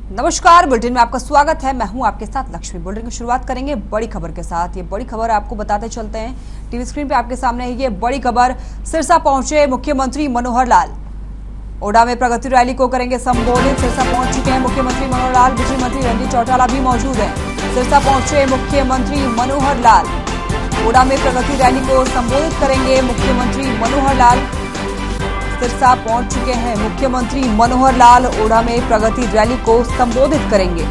नमस्कार, बुलेटिन में आपका स्वागत है। मैं हूं आपके साथ लक्ष्मी। बुलेटिन की शुरुआत करेंगे बड़ी खबर के साथ। ये बड़ी खबर आपको बताते चलते हैं। टीवी स्क्रीन पे आपके सामने है ये बड़ी खबर। सिरसा पहुंचे मुख्यमंत्री मनोहर लाल। ओडा में प्रगति रैली को करेंगे संबोधित। सिरसा पहुंच चुके हैं मुख्यमंत्री मनोहर लाल। बिजली मंत्री रणजीत चौटाला भी मौजूद है। सिरसा पहुंचे मुख्यमंत्री मनोहर लाल। ओडा में प्रगति रैली को संबोधित करेंगे मुख्यमंत्री मनोहर लाल। सिरसा पहुंच चुके हैं मुख्यमंत्री मनोहर लाल। ओढ़ा में प्रगति रैली को संबोधित करेंगे।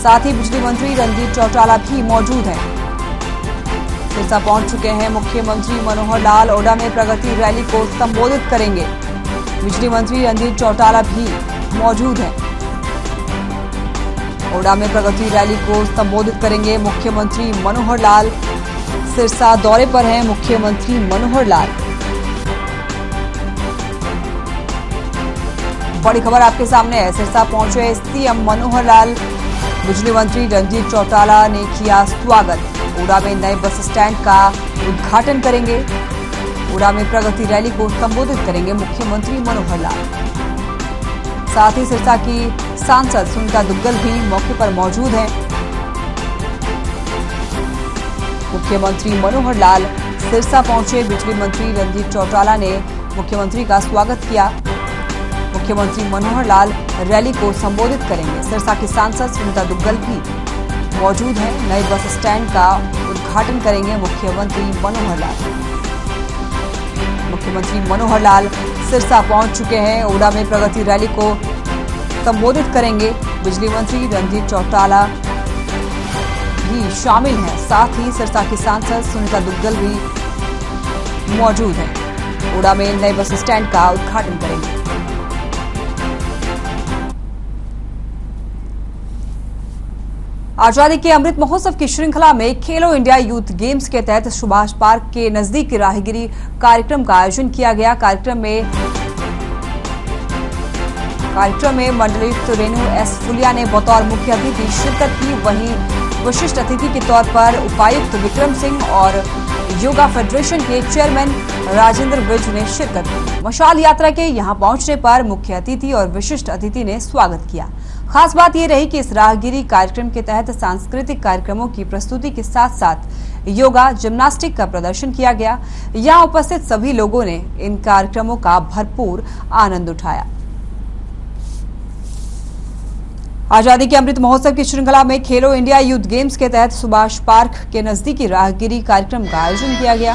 साथ ही बिजली मंत्री रणजीत चौटाला भी मौजूद हैं। सिरसा पहुंच चुके हैं मुख्यमंत्री मनोहर लाल। ओढ़ा में प्रगति रैली को संबोधित करेंगे। बिजली मंत्री रणजीत चौटाला भी मौजूद हैं। ओढ़ा में प्रगति रैली को संबोधित करेंगे मुख्यमंत्री मनोहर लाल। सिरसा दौरे पर हैं मुख्यमंत्री मनोहर लाल। बड़ी खबर आपके सामने है। सिरसा पहुंचे सीएम मनोहर लाल। बिजली मंत्री रणजीत चौटाला ने किया स्वागत। ओढ़ा में नए बस स्टैंड का उद्घाटन करेंगे। ओढ़ा में प्रगति रैली को संबोधित करेंगे मुख्यमंत्री मनोहर लाल। साथ ही सिरसा की सांसद सुनीता दुग्गल भी मौके पर मौजूद हैं। मुख्यमंत्री मनोहर लाल सिरसा पहुंचे। बिजली मंत्री रणजीत चौटाला ने मुख्यमंत्री का स्वागत किया। मुख्यमंत्री मनोहर लाल रैली को संबोधित करेंगे। सिरसा की सांसद सुनीता दुग्गल भी मौजूद हैं। नए बस स्टैंड का उद्घाटन करेंगे मुख्यमंत्री मनोहर लाल। मुख्यमंत्री मनोहर लाल सिरसा पहुंच चुके हैं। ओढ़ा में प्रगति रैली को संबोधित करेंगे। बिजली मंत्री रणजीत चौटाला भी शामिल हैं। साथ ही सिरसा की सांसद सुनीता दुग्गल भी मौजूद हैं। ओढ़ा में नए बस स्टैंड का उद्घाटन करेंगे। आजादी के अमृत महोत्सव की श्रृंखला में खेलो इंडिया यूथ गेम्स के तहत सुभाष पार्क के नजदीक राहगिरी कार्यक्रम का आयोजन किया गया। कार्यक्रम में मंडलित रेणु एस फुलिया ने बतौर मुख्य अतिथि शिरकत की। वहीं विशिष्ट अतिथि के तौर पर उपायुक्त विक्रम सिंह और योगा फेडरेशन के चेयरमैन राजेंद्र विज ने शिरकत की। मशाल यात्रा के यहां पहुंचने पर मुख्य अतिथि और विशिष्ट अतिथि ने स्वागत किया। खास बात यह रही कि इस राहगिरी कार्यक्रम के तहत सांस्कृतिक कार्यक्रमों की प्रस्तुति के साथ साथ योगा जिम्नास्टिक का प्रदर्शन किया गया। यहां उपस्थित सभी लोगों ने इन कार्यक्रमों का भरपूर आनंद उठाया। आजादी के अमृत महोत्सव की श्रृंखला में खेलो इंडिया यूथ गेम्स के तहत सुभाष पार्क के नजदीकी राहगिरी कार्यक्रम का आयोजन किया गया।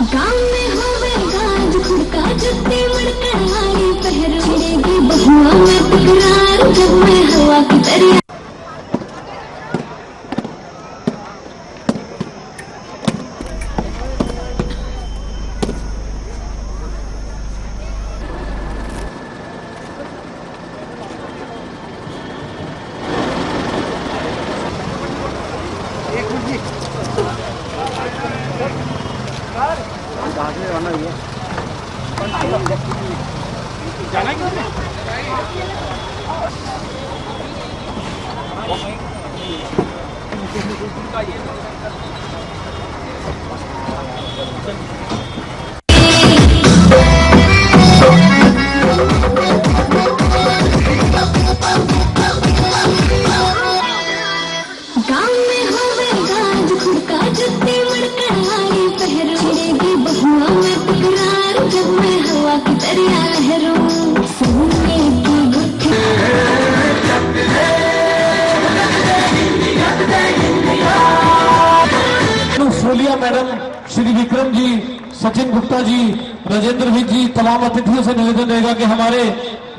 मैडम, श्री विक्रम जी, सचिन गुप्ता जी, राजेंद्र विज जी, तमाम अतिथियों से निवेदन रहेगा कि हमारे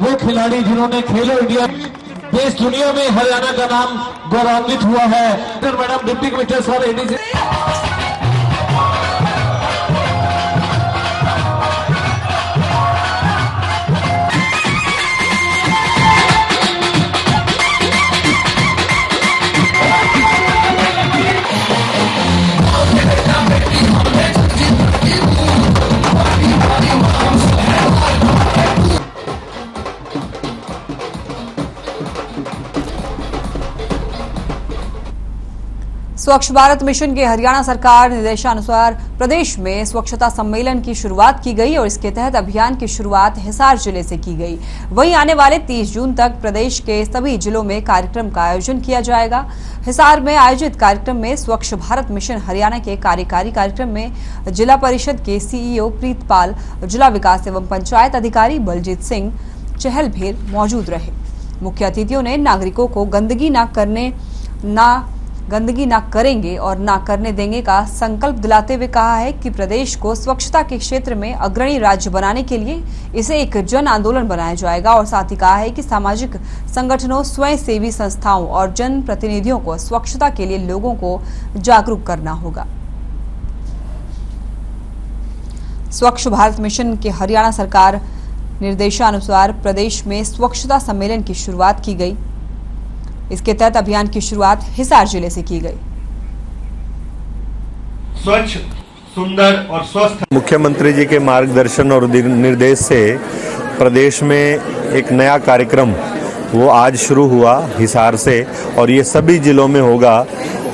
वो खिलाड़ी जिन्होंने खेलो इंडिया देश दुनिया में हरियाणा का नाम गौरवान्वित हुआ है। Madam, deputy commissioner sir ADC स्वच्छ भारत मिशन के हरियाणा सरकार निर्देशानुसार प्रदेश में स्वच्छता सम्मेलन की शुरुआत की गई और इसके तहत अभियान की शुरुआत हिसार जिले से की गई। वहीं आने वाले 30 जून तक प्रदेश के सभी जिलों में कार्यक्रम का आयोजन किया जाएगा। हिसार में आयोजित कार्यक्रम में स्वच्छ भारत मिशन हरियाणा के कार्यकारी कार्यक्रम में जिला परिषद के सीईओ प्रीतपाल, जिला विकास एवं पंचायत अधिकारी बलजीत सिंह चहलभेर मौजूद रहे। मुख्य अतिथियों ने नागरिकों को गंदगी न करेंगे और न करने देंगे का संकल्प दिलाते हुए कहा है कि प्रदेश को स्वच्छता के क्षेत्र में अग्रणी राज्य बनाने के लिए इसे एक जन आंदोलन बनाया जाएगा और साथ ही कहा है कि सामाजिक संगठनों, स्वयंसेवी संस्थाओं और जन प्रतिनिधियों को स्वच्छता के लिए लोगों को जागरूक करना होगा। स्वच्छ भारत मिशन के हरियाणा सरकार निर्देशानुसार प्रदेश में स्वच्छता सम्मेलन की शुरुआत की गई। इसके तहत अभियान की शुरुआत हिसार जिले से की गई। स्वच्छ, सुंदर और स्वस्थ। मुख्यमंत्री जी के मार्गदर्शन और निर्देश से प्रदेश में एक नया कार्यक्रम वो आज शुरू हुआ हिसार से और ये सभी जिलों में होगा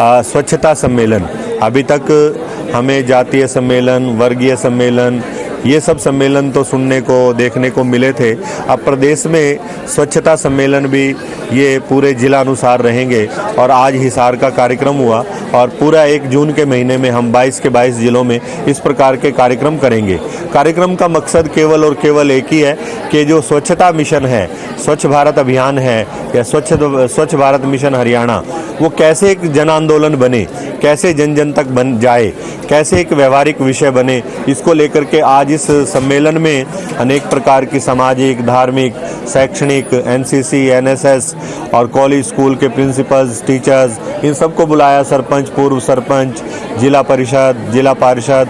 स्वच्छता सम्मेलन। अभी तक हमें जातीय सम्मेलन, वर्गीय सम्मेलन, ये सब सम्मेलन तो सुनने को देखने को मिले थे। अब प्रदेश में स्वच्छता सम्मेलन भी ये पूरे जिला अनुसार रहेंगे और आज हिसार का कार्यक्रम हुआ और पूरा 1 जून के महीने में हम 22 के 22 जिलों में इस प्रकार के कार्यक्रम करेंगे। कार्यक्रम का मकसद केवल और केवल एक ही है कि जो स्वच्छता मिशन है, स्वच्छ भारत अभियान है या स्वच्छ भारत मिशन हरियाणा, वो कैसे एक जन आंदोलन बने, कैसे जन जन तक बन जाए, कैसे एक व्यवहारिक विषय बने, इसको लेकर के आज इस सम्मेलन में अनेक प्रकार की सामाजिक, धार्मिक, शैक्षणिक, एनसीसी, एनएसएस और कॉलेज स्कूल के प्रिंसिपल्स, टीचर्स, इन सबको बुलाया। सरपंच, पूर्व सरपंच, जिला परिषद, जिला पार्षद,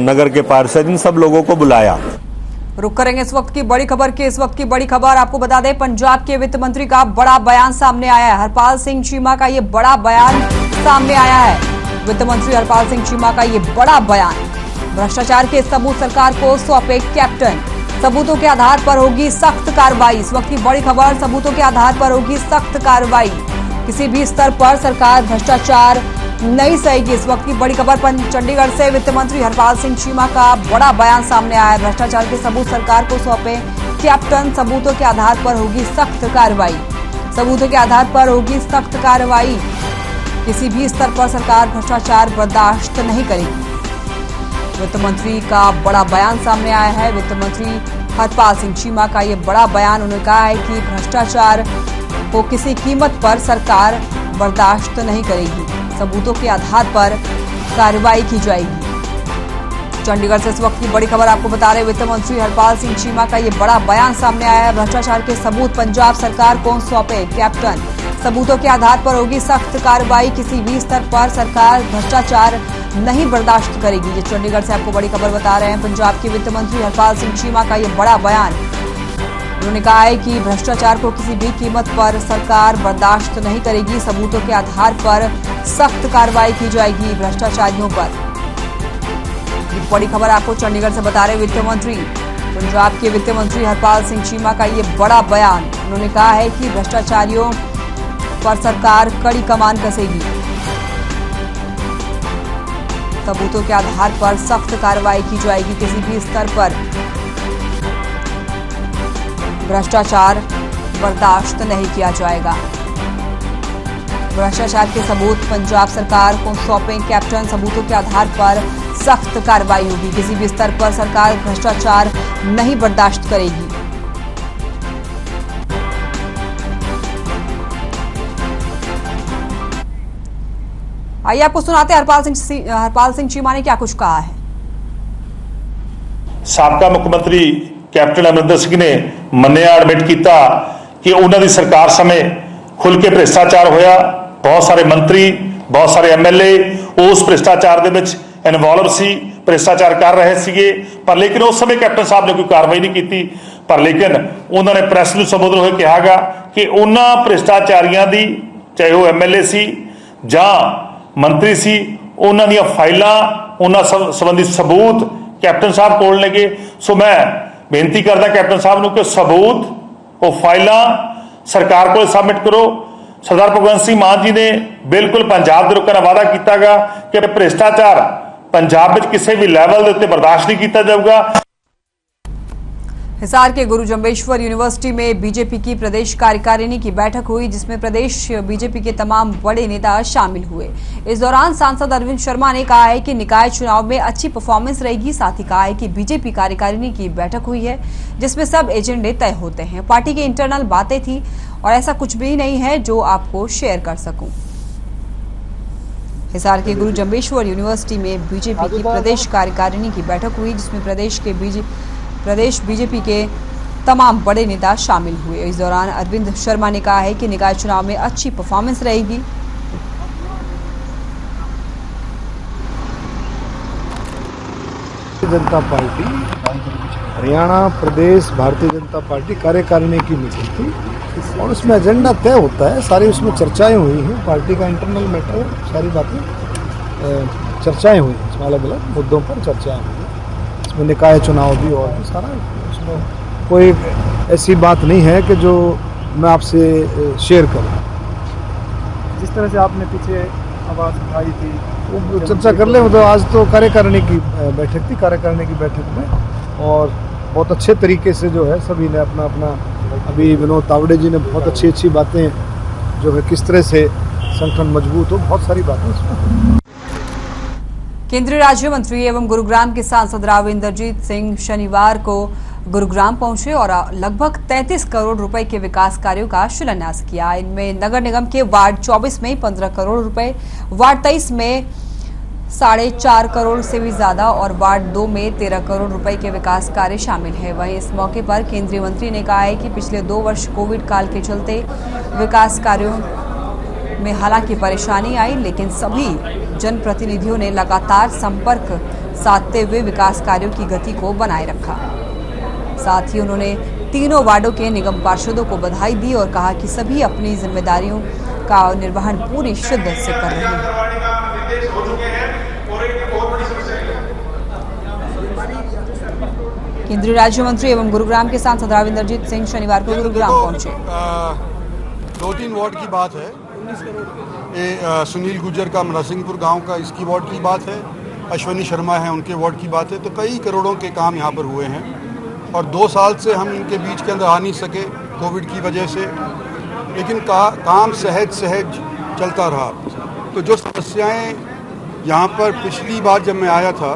नगर के पार्षद, इन सब लोगों को बुलाया। रुक करेंगे इस वक्त की बड़ी खबर के। इस वक्त की बड़ी खबर आपको बता दें, पंजाब के वित्त मंत्री का बड़ा बयान सामने आया है। हरपाल सिंह चीमा का ये बड़ा बयान सामने आया है। वित्त मंत्री हरपाल सिंह चीमा का ये बड़ा बयान। भ्रष्टाचार के सबूत सरकार को सौंपे कैप्टन, सबूतों के आधार पर होगी सख्त कार्रवाई। इस वक्त की बड़ी खबर, सबूतों के आधार पर होगी सख्त कार्रवाई। किसी भी स्तर पर सरकार भ्रष्टाचार नहीं सहेगी। इस वक्त की बड़ी खबर चंडीगढ़ से वित्त मंत्री हरपाल सिंह चीमा का बड़ा बयान सामने आया है। भ्रष्टाचार के सबूत सरकार को सौंपे कैप्टन, सबूतों के आधार पर होगी सख्त कार्रवाई। सबूतों के आधार पर होगी सख्त कार्रवाई। किसी भी स्तर पर सरकार भ्रष्टाचार बर्दाश्त नहीं करेगी। वित्त मंत्री का बड़ा बयान सामने आया है। वित्त मंत्री हरपाल सिंह चीमा का ये बड़ा बयान। उन्होंने कहा है कि भ्रष्टाचार को किसी कीमत पर सरकार बर्दाश्त नहीं करेगी। सबूतों के आधार पर कार्रवाई की जाएगी। चंडीगढ़ से इस वक्त की बड़ी खबर आपको बता रहे वित्त मंत्री हरपाल सिंह चीमा का ये बड़ा बयान सामने आया है। भ्रष्टाचार के सबूत पंजाब सरकार को सौंपे कैप्टन, सबूतों के आधार पर होगी सख्त कार्रवाई। किसी भी स्तर पर सरकार भ्रष्टाचार नहीं बर्दाश्त करेगी। ये चंडीगढ़ से आपको बड़ी खबर बता रहे हैं पंजाब के वित्त मंत्री हरपाल सिंह चीमा का ये बड़ा बयान। उन्होंने कहा है कि भ्रष्टाचार को किसी भी कीमत पर सरकार बर्दाश्त नहीं करेगी। सबूतों के आधार पर सख्त कार्रवाई की जाएगी भ्रष्टाचारियों पर। ये बड़ी खबर आपको चंडीगढ़ से बता रहे वित्त मंत्री। पंजाब के वित्त मंत्री हरपाल सिंह चीमा का ये बड़ा बयान। उन्होंने कहा है कि भ्रष्टाचारियों पर सरकार कड़ी कमान कसेगी। सबूतों के आधार पर सख्त कार्रवाई की जाएगी। किसी भी स्तर पर भ्रष्टाचार बर्दाश्त नहीं किया जाएगा। भ्रष्टाचार के सबूत पंजाब सरकार को सौंपे कैप्टन, सबूतों के आधार पर सख्त कार्रवाई होगी। किसी भी स्तर पर सरकार भ्रष्टाचार नहीं बर्दाश्त करेगी। आइए आपको सुनाते हैं हरपाल सिंह चीमा ने क्या कुछ कहा है। साबका मुख्यमंत्री कैप्टन अमरिंदर सिंह ने मन्निया, एडमिट किया कि उन्होंने सरकार समय खुल के भ्रष्टाचार होया। बहुत सारे मंत्री, बहुत सारे एमएलए उस भ्रष्टाचार दे विच इन्वॉल्व सी, भ्रष्टाचार कर रहे थे। पर लेकिन उस समय कैप्टन साहब ने कोई कार्रवाई नहीं की। पर लेकिन उन्होंने प्रेस में संबोधन होकर कहा कि उन्होंने भ्रष्टाचारियों की, चाहे वह एमएलए सी जां मंत्री सी, उन्हों दी फाइलां, उन्होंने संबंधी सबूत कैप्टन साहब कोल ने। सो मैं बेनती करता कैप्टन साहब को कि सबूत वो फाइलां सरकार को सबमिट करो। सरदार भगवंत सिंह मान जी ने बिल्कुल पंजाब ਦੇ ਲੋਕਾਂ ਨਾਲ ਵਾਅਦਾ ਕੀਤਾਗਾ ਕਿ ਭ੍ਰਿਸ਼ਟਾਚਾਰ पंजाब ਵਿੱਚ ਕਿਸੇ ਵੀ ਲੈਵਲ ਦੇ ਉੱਤੇ ਬਰਦਾਸ਼ਤ नहीं किया जाऊगा। हिसार के गुरु जम्बेश्वर यूनिवर्सिटी में बीजेपी की प्रदेश कार्यकारिणी की बैठक हुई, जिसमें प्रदेश बीजेपी के तमाम बड़े नेता शामिल हुए। इस दौरान सांसद अरविंद शर्मा ने कहा है कि निकाय चुनाव में अच्छी परफॉर्मेंस रहेगी। साथ ही कहा है कि बीजेपी कार्यकारिणी की बैठक हुई है जिसमें सब एजेंडे तय होते हैं। पार्टी की इंटरनल बातें थी और ऐसा कुछ भी नहीं है जो आपको शेयर कर सकूं। हिसार के गुरु जम्बेश्वर यूनिवर्सिटी में बीजेपी की प्रदेश कार्यकारिणी की बैठक हुई, जिसमें प्रदेश बीजेपी के तमाम बड़े नेता शामिल हुए। इस दौरान अरविंद शर्मा ने कहा है कि निकाय चुनाव में अच्छी परफॉर्मेंस रहेगी। जनता पार्टी हरियाणा प्रदेश भारतीय जनता पार्टी कार्यकारिणी की मीटिंग थी और उसमें एजेंडा तय होता है। सारी उसमें चर्चाएं हुई हैं, पार्टी का इंटरनल मैटर है, सारी बातें चर्चाएं हुई हैं, इसमें अलग अलग मुद्दों पर चर्चाएं हुई हैं। इसमें निकाय चुनाव भी और भी सारा, उसमें कोई ऐसी बात नहीं है कि जो मैं आपसे शेयर करूं। जिस तरह से आपने पीछे आवाज़ उठाई थी वो चर्चा कर ले। मतलब आज तो कार्यकारिणी की बैठक थी, कार्यकारिणी की बैठक में और बहुत अच्छे तरीके से जो है सभी ने अपना अपना, अभी विनोद तावड़े जी ने बहुत अच्छी अच्छी बातें जो है किस तरह से संगठन मजबूत हो, बहुत सारी बातें इसमें। केंद्रीय राज्य मंत्री एवं गुरुग्राम के सांसद राव इंद्रजीत सिंह शनिवार को गुरुग्राम पहुंचे और लगभग 33 करोड़ रुपए के विकास कार्यों का शिलान्यास किया। इनमें नगर निगम के वार्ड 24 में 15 करोड़ रुपए, वार्ड 23 में 4.5 करोड़ से भी ज्यादा और वार्ड 2 में 13 करोड़ रुपए के विकास कार्य शामिल है। वहीं इस मौके पर केंद्रीय मंत्री ने कहा है कि पिछले 2 वर्ष कोविड काल के चलते विकास कार्यों में हालांकि परेशानी आई, लेकिन सभी जनप्रतिनिधियों ने लगातार संपर्क साधते हुए विकास कार्यों की गति को बनाए रखा। साथ ही उन्होंने तीनों वार्डों के निगम पार्षदों को बधाई दी और कहा कि सभी अपनी जिम्मेदारियों का निर्वहन पूरी शिद्दत से कर रहे हैं। केंद्रीय राज्य मंत्री एवं गुरुग्राम के सांसद राव इंद्रजीत सिंह शनिवार को गुरुग्राम पहुंचे। 2-3 वार्ड की बात है, ये सुनील गुर्जर का नरसिंहपुर गांव का, इसकी वार्ड की बात है, अश्विनी शर्मा है उनके वार्ड की बात है। तो कई करोड़ों के काम यहाँ पर हुए हैं और 2 साल से हम इनके बीच के अंदर आ नहीं सके कोविड की वजह से, लेकिन काम सहज चलता रहा। तो जो समस्याएं यहाँ पर पिछली बार जब मैं आया था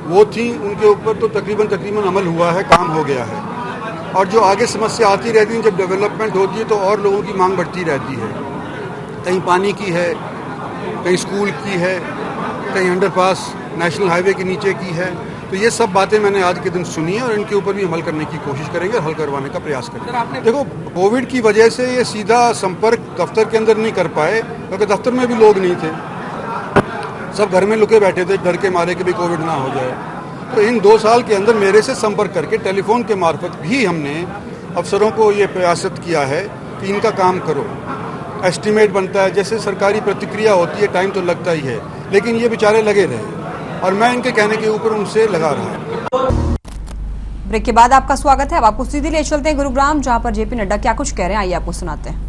वो थी, उनके ऊपर तो तकरीबन अमल हुआ है, काम हो गया है। और जो आगे समस्या आती रहती है, जब डेवलपमेंट होती है तो और लोगों की मांग बढ़ती रहती है। कहीं पानी की है, कहीं स्कूल की है, कहीं अंडरपास नेशनल हाईवे के नीचे की है। तो ये सब बातें मैंने आज के दिन सुनी है और इनके ऊपर भी अमल करने की कोशिश करेंगे, हल करवाने का प्रयास करेंगे। देखो, कोविड की वजह से ये सीधा संपर्क दफ्तर के अंदर नहीं कर पाए क्योंकि दफ्तर में भी लोग नहीं थे, सब घर में लुके बैठे थे डर के मारे कि भी कोविड ना हो जाए। तो इन 2 साल के अंदर मेरे से संपर्क करके टेलीफोन के मार्फत भी हमने अफसरों को ये प्रयासित किया है कि इनका काम करो। एस्टीमेट बनता है, जैसे सरकारी प्रतिक्रिया होती है, टाइम तो लगता ही है, लेकिन ये बेचारे लगे रहे और मैं इनके कहने के ऊपर उनसे लगा रहा। ब्रेक के बाद आपका स्वागत है। अब आपको सीधे ले चलते हैं गुरुग्राम, जहां पर जेपी नड्डा क्या कुछ कह रहे हैं, आइए आपको सुनाते हैं।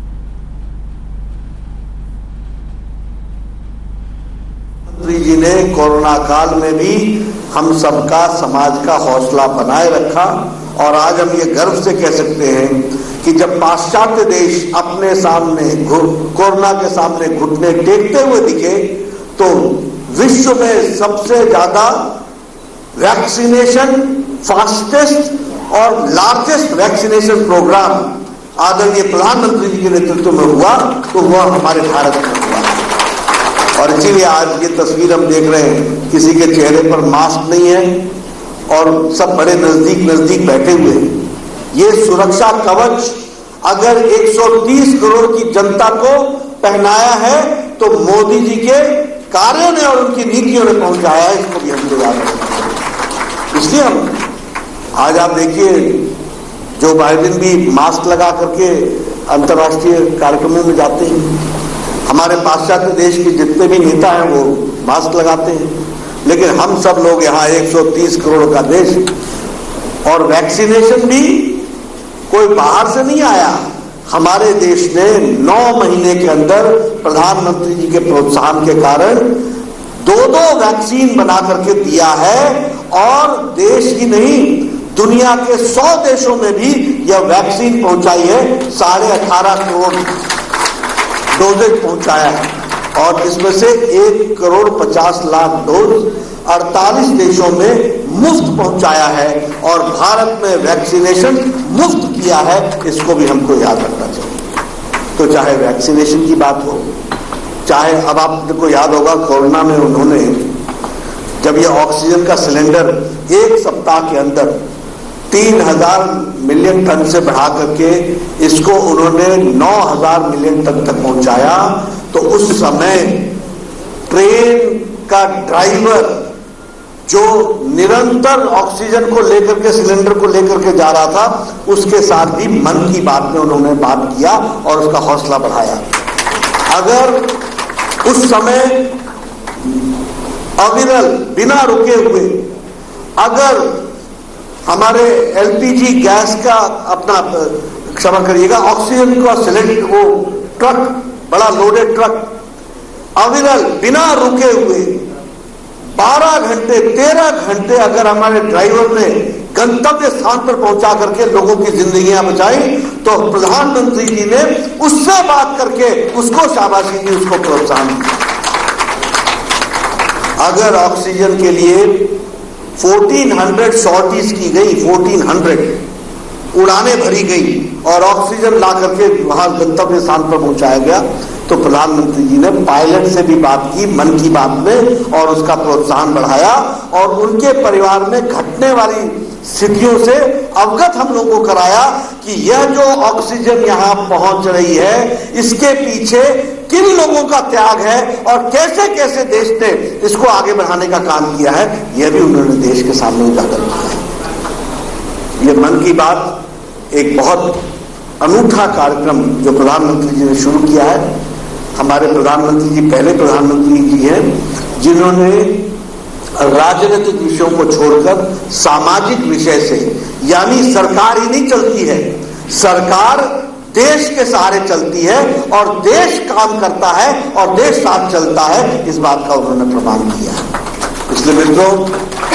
मंत्री जी ने कोरोना काल में भी हम सबका, समाज का हौसला बनाए रखा और आज हम ये गर्व से कह सकते हैं कि जब पाश्चात्य देश अपने सामने कोरोना के सामने घुटने टेकते हुए दिखे तो विश्व में सबसे ज्यादा वैक्सीनेशन, फास्टेस्ट और लार्जेस्ट वैक्सीनेशन प्रोग्राम आदरणीय प्रधानमंत्री जी के नेतृत्व में हुआ तो वह हमारे भारत में हुआ। और इसीलिए आज ये तस्वीर हम देख रहे हैं, किसी के चेहरे पर मास्क नहीं है और सब बड़े नजदीक बैठे हुए हैं। ये सुरक्षा कवच अगर 130 करोड़ की जनता को पहनाया है तो मोदी जी के कार्यों ने और उनकी नीतियों ने पहुंचाया है, इसको भी हमको याद रखना। इसलिए हम आज आप देखिए जो बाइडेन भी मास्क लगा करके अंतर्राष्ट्रीय कार्यक्रमों में जाते हैं, हमारे पाश्चात्य देश के जितने भी नेता हैं वो मास्क लगाते हैं, लेकिन हम सब लोग यहाँ 130 करोड़ का देश और वैक्सीनेशन भी कोई बाहर से नहीं आया, हमारे देश ने 9 महीने के अंदर प्रधानमंत्री जी के प्रोत्साहन के कारण 2 वैक्सीन बना करके दिया है और देश ही नहीं दुनिया के 100 देशों में भी यह वैक्सीन पहुंचाई है। 18.5 करोड़ डोजेज पहुंचाया है और इसमें से 1,50,00,000 डोज 48 देशों में मुफ्त पहुंचाया है और भारत में वैक्सीनेशन मुफ्त किया है। इसको भी हमको याद रखना चाहिए। तो चाहे वैक्सीनेशन की बात हो, चाहे अब आपको याद होगा कोरोना में उन्होंने जब ये ऑक्सीजन का सिलेंडर 1 सप्ताह के अंदर 3,000 मिलियन टन से बढ़ा करके इसको उन्होंने 9,000 मिलियन टन तक पहुंचाया, तो उस समय ट्रेन का ड्राइवर जो निरंतर ऑक्सीजन को लेकर के सिलेंडर को लेकर के जा रहा था, उसके साथ भी मन की बात में उन्होंने बात किया और उसका हौसला बढ़ाया। अगर उस समय अविरल बिना रुके हुए अगर हमारे एलपीजी गैस का अपना क्षमा करिएगा ऑक्सीजन का सिलेंडर वो ट्रक बड़ा लोडेड ट्रक अविरल बिना रुके हुए 12 घंटे 13 घंटे अगर हमारे ड्राइवर ने गंतव्य स्थान पर पहुंचा करके लोगों की जिंदगियां बचाई, तो प्रधानमंत्री जी ने उससे बात करके उसको शाबाशी दी, उसको प्रोत्साहन दिया। अगर ऑक्सीजन के लिए 1400 शॉर्टीज की गई, 1400 उड़ानें भरी गई और ऑक्सीजन ला करके वहां गंतव्य स्थान पर पहुंचाया गया, तो प्रधानमंत्री जी ने पायलट से भी बात की मन की बात में और उसका प्रोत्साहन बढ़ाया और उनके परिवार में घटने वाली स्थितियों से अवगत हम लोगों को कराया कि यह जो ऑक्सीजन यहां पहुंच रही है इसके पीछे किन लोगों का त्याग है और कैसे कैसे देश ने इसको आगे बढ़ाने का काम किया है, यह भी उन्होंने देश के सामने उजागर किया। ये मन की बात एक बहुत अनूठा कार्यक्रम जो प्रधानमंत्री जी ने शुरू किया है। हमारे प्रधानमंत्री जी पहले प्रधानमंत्री जी हैं जिन्होंने राजनीतिक विषयों को छोड़कर सामाजिक विषय से, यानी सरकार ही नहीं चलती है, सरकार देश के सहारे चलती है और देश काम करता है और देश साथ चलता है, इस बात का उन्होंने प्रमाण किया है। इसलिए मित्रों,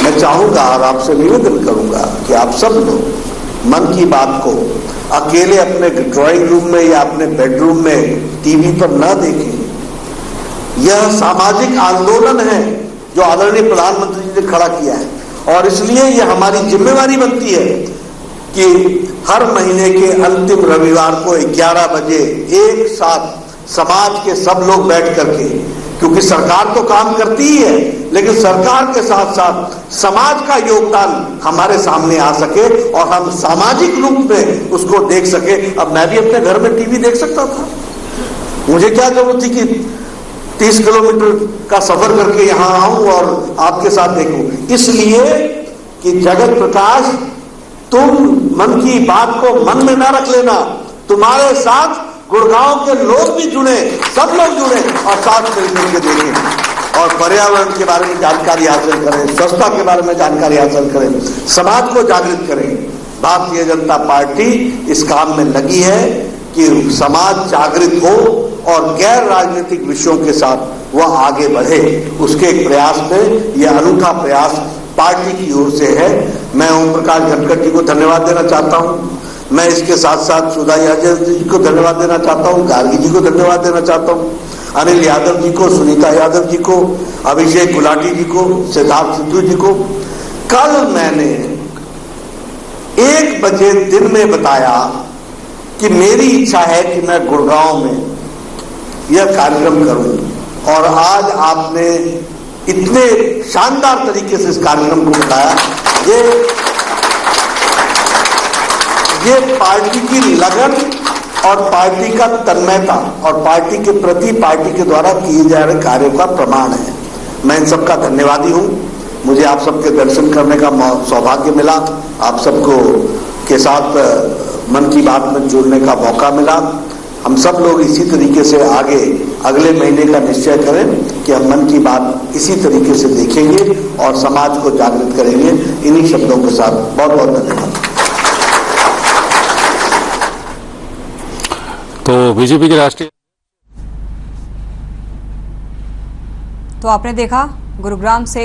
मैं चाहूंगा और आपसे निवेदन करूंगा कि आप सब लोग मन की बात को अकेले अपने ड्राइंग रूम में या अपने बेडरूम में टीवी पर न देखें। यह सामाजिक आंदोलन है जो आदरणीय प्रधानमंत्री जी ने खड़ा किया है और इसलिए यह हमारी जिम्मेवारी बनती है कि हर महीने के अंतिम रविवार को 11 बजे एक साथ समाज के सब लोग बैठ करके, क्योंकि सरकार तो काम करती ही है लेकिन सरकार के साथ साथ समाज का योगदान हमारे सामने आ सके और हम सामाजिक रूप में उसको देख सके। अब मैं भी अपने घर में टीवी देख सकता था, मुझे क्या जरूरत थी कि 30 किलोमीटर का सफर करके यहां आऊं और आपके साथ देखूं। इसलिए कि जगत प्रकाश, तुम मन की बात को मन में ना रख लेना, तुम्हारे साथ गुड़गांव के लोग भी जुड़े, सब लोग जुड़े और साथ मिलकर के देखें और पर्यावरण के बारे में जानकारी हासिल करें, स्वच्छता के बारे में जानकारी हासिल करें, समाज को जागृत करें। भारतीय जनता पार्टी इस काम में लगी है कि समाज जागृत हो और गैर राजनीतिक विषयों के साथ वह आगे बढ़े। उसके एक प्रयास में यह अनूठा प्रयास पार्टी की ओर से है। मैं ओम प्रकाश धनखड़ जी को धन्यवाद देना चाहता हूं। मैं इसके साथ साथ सुधा यादव जी को धन्यवाद देना चाहता हूं, गार्गी जी को धन्यवाद देना चाहता हूं, अनिल यादव जी को, सुनीता यादव जी को, अभिषेक गुलाटी जी को, सिद्धार्थ सिद्धू जी को। कल मैंने 1 बजे दिन में बताया कि मेरी इच्छा है कि मैं गुड़गांव में यह कार्यक्रम करूं और आज आपने इतने शानदार तरीके से इस कार्यक्रम को बताया। ये पार्टी की लगन और पार्टी का तन्मयता और पार्टी के प्रति पार्टी के द्वारा किए जा रहे कार्यों का प्रमाण है। मैं इन सबका धन्यवादी हूं। मुझे आप सबके दर्शन करने का सौभाग्य मिला, आप सबको के साथ मन की बात में जुड़ने का मौका मिला। हम सब लोग इसी तरीके से आगे अगले महीने का निश्चय करें कि हम मन की बात इसी तरीके से देखेंगे और समाज को जागृत करेंगे। इन्हीं शब्दों के साथ बहुत बहुत धन्यवाद। तो बीजेपी के राष्ट्रीय तो आपने देखा गुरुग्राम से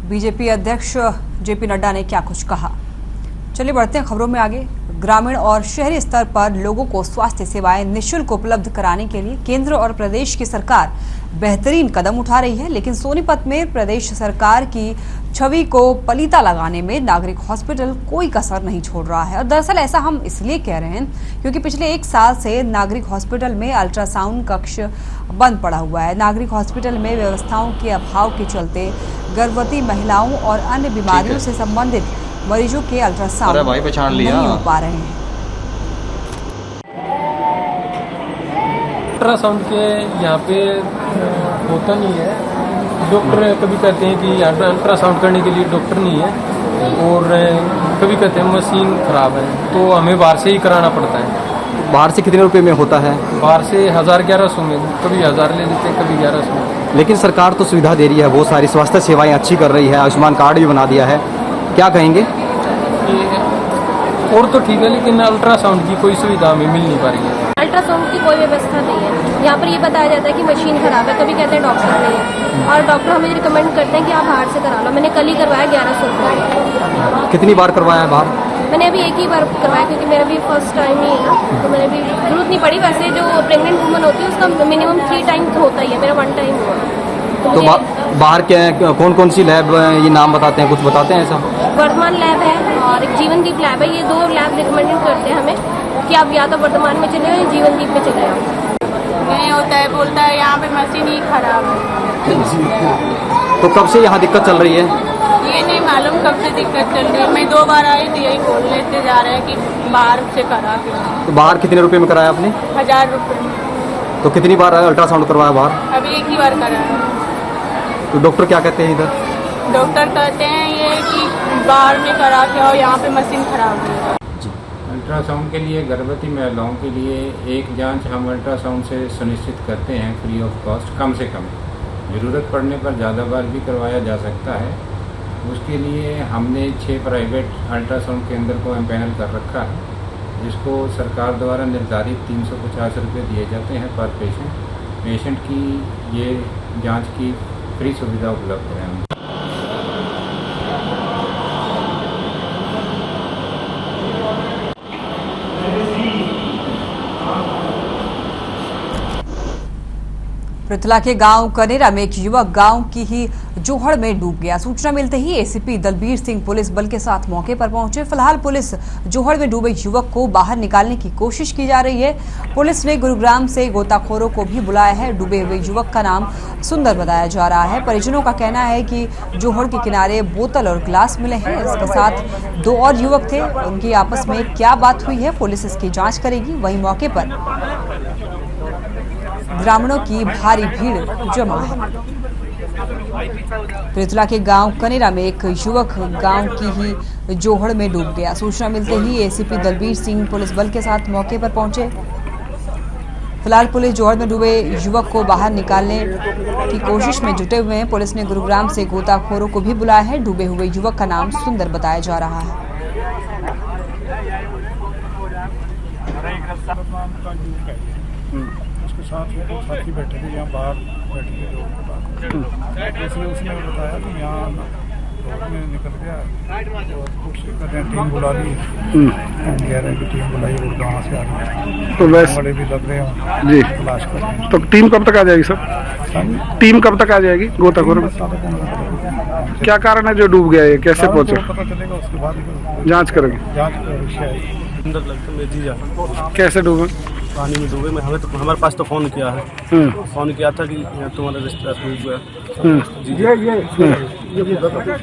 बीजेपी अध्यक्ष जेपी नड्डा ने क्या कुछ कहा। चलिए बढ़ते हैं खबरों में आगे। ग्रामीण और शहरी स्तर पर लोगों को स्वास्थ्य सेवाएं निःशुल्क उपलब्ध कराने के लिए केंद्र और प्रदेश की सरकार बेहतरीन कदम उठा रही है, लेकिन सोनीपत में प्रदेश सरकार की छवि को पलीता लगाने में नागरिक हॉस्पिटल कोई कसर नहीं छोड़ रहा है। और दरअसल ऐसा हम इसलिए कह रहे हैं क्योंकि पिछले 1 साल से नागरिक हॉस्पिटल में अल्ट्रासाउंड कक्ष बंद पड़ा हुआ है। नागरिक हॉस्पिटल में व्यवस्थाओं के अभाव के चलते गर्भवती महिलाओं और अन्य बीमारियों से संबंधित मरीजों के अल्ट्रासाउंड नहीं हो पा रहे हैं। अल्ट्रासाउंड के यहाँ पे होता नहीं है। डॉक्टर कभी कहते हैं कि अल्ट्रासाउंड करने के लिए डॉक्टर नहीं है, और कभी कहते हैं मशीन खराब है, तो हमें बाहर से ही कराना पड़ता है। बाहर से कितने रुपए में होता है? बाहर से 1000-1100 में, कभी 1000 ले लेते हैं, कभी 1100। लेकिन सरकार तो सुविधा दे रही है, बहुत सारी स्वास्थ्य सेवाएं अच्छी कर रही है, आयुष्मान कार्ड भी बना दिया है, क्या कहेंगे? और तो ठीक है, लेकिन अल्ट्रासाउंड की कोई सुविधा हमें मिल नहीं पा रही है। अल्ट्रासाउंड की कोई व्यवस्था नहीं है। यहाँ पर ये बताया जाता है कि मशीन खराब है, कभी कहते हैं डॉक्टर नहीं है, और डॉक्टर हमें रिकमेंड करते हैं कि आप बाहर से करा लो। मैंने कल ही करवाया 1100 रुपये। कितनी बार करवाया है बाहर? मैंने अभी एक ही बार करवाया, क्योंकि मेरा भी फर्स्ट टाइम ही है ना, तो मैंने भी जरूरत नहीं पड़ी। वैसे जो प्रेग्नेंट वुमन होती है उसका मिनिमम 3 टाइम होता ही है, मेरा 1 टाइम हुआ। तो बाहर क्या कौन कौन सी लैब, ये नाम बताते हैं, कुछ बताते हैं ऐसा? वर्धमान लैब है और एक जीवनदीप लैब है। ये 2 लैब रिकमेंडेड करते हैं हमें कि आप या तो वर्धमान में चले या जीवनदीप में चले आओ। नहीं होता है, बोलता है यहाँ पे मशीन ही खराब है। तो कब से यहाँ दिक्कत चल रही है? ये नहीं मालूम कब से दिक्कत चल रही है। मैं 2 बार आई थी, यही बोल लेते जा रहे हैं कि बाहर से करा के। तो बाहर कितने रुपए में कराया आपने? 1000 रुपये। तो कितनी बार अल्ट्रासाउंड करवाया बाहर? अभी एक ही बार कराया। तो डॉक्टर क्या कहते हैं इधर? डॉक्टर कहते हैं ये कि बाहर में करा के आओ, यहाँ पे मशीन खराब है। अल्ट्रासाउंड के लिए गर्भवती महिलाओं के लिए एक जांच हम अल्ट्रासाउंड से सुनिश्चित करते हैं फ्री ऑफ कॉस्ट, कम से कम। ज़रूरत पड़ने पर ज़्यादा बार भी करवाया जा सकता है। उसके लिए हमने 6 प्राइवेट अल्ट्रासाउंड केंद्र को एम्पैनल कर रखा है, जिसको सरकार द्वारा निर्धारित 350 रुपये दिए जाते हैं पर पेशेंट की ये जाँच की फ्री सुविधा उपलब्ध है। पृथला के गांव कनेरा में एक युवक गांव की ही जोहड़ में डूब गया। सूचना मिलते ही एसीपी दलबीर सिंह पुलिस बल के साथ मौके पर पहुंचे। फिलहाल पुलिस जोहड़ में डूबे युवक को बाहर निकालने की कोशिश की जा रही है। पुलिस ने गुरुग्राम से गोताखोरों को भी बुलाया है। डूबे हुए युवक का नाम सुंदर बताया जा रहा है। परिजनों का कहना है कि जोहड़ के किनारे बोतल और ग्लास मिले हैं। इसके साथ 2 और युवक थे, उनकी आपस में क्या बात हुई है पुलिस इसकी जाँच करेगी। वहीं मौके पर ग्रामीणों की भारी भीड़ जमा है। पृथला के गांव कनेरा में एक युवक गांव की ही जोहड़ में डूब गया। सूचना मिलते ही एसीपी दलबीर सिंह पुलिस बल के साथ मौके पर पहुंचे। फिलहाल पुलिस जोहड़ में डूबे युवक को बाहर निकालने की कोशिश में जुटे हुए हैं। पुलिस ने गुरुग्राम से गोताखोरों को भी बुलाया है। डूबे हुए युवक का नाम सुंदर बताया जा रहा है। साथी बैठे थे, यहाँ बाहर बैठे थे लोगों के पास। उसने बताया कि यहाँ में निकल गया और कुछ टीम बुला ली, एनडीआरएफ की टीम बुलाई और गाँव से आ गई। तो वैसे बड़े भी लग रहे हैं जी, तलाश कर रहे हैं। तो टीम कब तक आ जाएगी सर? टीम कब तक आ जाएगी गोताखोर? क्या कारण है जो डूब गया है, कैसे पहुँचे? पता चलेगा, उसके बाद जाँच करेंगे। जाँच का विषय है। कैसे डूबे? पानी में डूबे। हमारे पास तो फ़ोन किया है, फ़ोन किया था कि तुम्हारा रिश्तेदार डूब गया।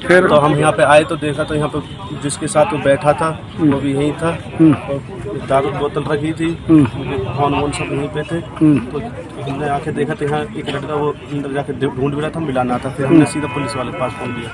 फिर तो हम यहाँ पे आए तो देखा तो यहाँ पे जिसके साथ वो बैठा था वो भी यहीं था, और दारू बोतल रखी थी, फोन वोन सब यहीं पे थे। तो हमने आके देखा तो यहाँ एक लड़का वो अंदर जाके ढूंढ भी रहा था, मिला ना था। फिर हमने सीधा पुलिस वाले के पास फोन किया।